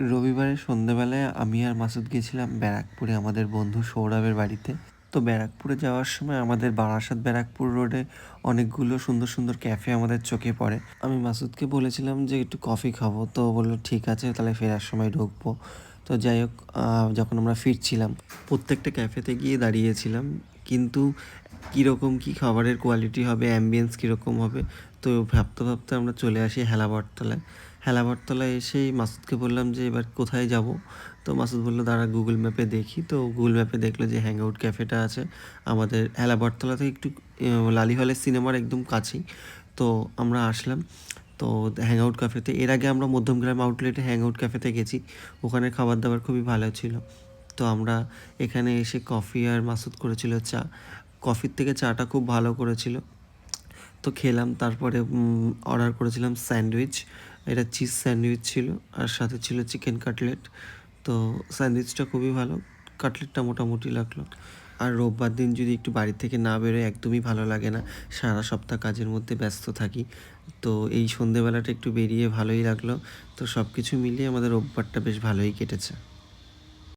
রবিবারের সন্ধ্যেবেলায় আমি আর মাসুদ গেছিলাম ব্যারাকপুরে আমাদের বন্ধু সৌরভের বাড়িতে। তো ব্যারাকপুরে যাওয়ার সময় আমাদের বারাসাত ব্যারাকপুর রোডে অনেকগুলো সুন্দর সুন্দর ক্যাফে আমাদের চোখে পড়ে। আমি মাসুদকে বলেছিলাম যে একটু কফি খাবো, তো ও বললো ঠিক আছে তাহলে ফেরার সময় ঢুকবো। তো যাই হোক, যখন আমরা ফিরছিলাম প্রত্যেকটা ক্যাফেতে গিয়ে দাঁড়িয়েছিলাম, কিন্তু কীরকম কী খাবারের কোয়ালিটি হবে, অ্যাম্বিয়েন্স কীরকম হবে, তো ভাবতে ভাবতে আমরা চলে আসি হেলাবরতলায়। হেলাবরতলায় এসেই মাসুদকে বললাম যে এবার কোথায় যাব। তো মাসুদ বললো দাঁড়া গুগল ম্যাপে দেখি। তো গুগল ম্যাপে দেখলো যে হ্যাং আউট ক্যাফেটা আছে আমাদের হেলাবরতলা থেকে একটু লালি হলের সিনেমার একদম কাছেই। তো আমরা আসলাম। তো হ্যাং আউট ক্যাফেতে এর আগে আমরা মধ্যমগ্রাম আউটলেটে হ্যাং আউট ক্যাফেতে গেছি, ওখানে খাবার দাবার খুবই ভালো ছিল। তো আমরা এখানে এসে কফি আর মাসুদ করেছিল চা। কফির থেকে চাটা খুব ভালো করেছিল। তো খেলাম, তারপরে অর্ডার করেছিলাম স্যান্ডউইচ। এটা চিজ স্যান্ডউইচ ছিল আর সাথে ছিল চিকেন কাটলেট। তো স্যান্ডউইচটা খুবই ভালো, কাটলেটটা মোটামুটি লাগলো। আর রোববার দিন যদি একটু বাড়ি থেকে না বেরোয় একদমই ভালো লাগে না, সারা সপ্তাহ কাজের মধ্যে ব্যস্ত থাকি। তো এই সন্ধেবেলাটা একটু বেরিয়ে ভালোই লাগলো। তো সব কিছু মিলিয়ে আমাদের রোববারটা বেশ ভালোই কেটেছে।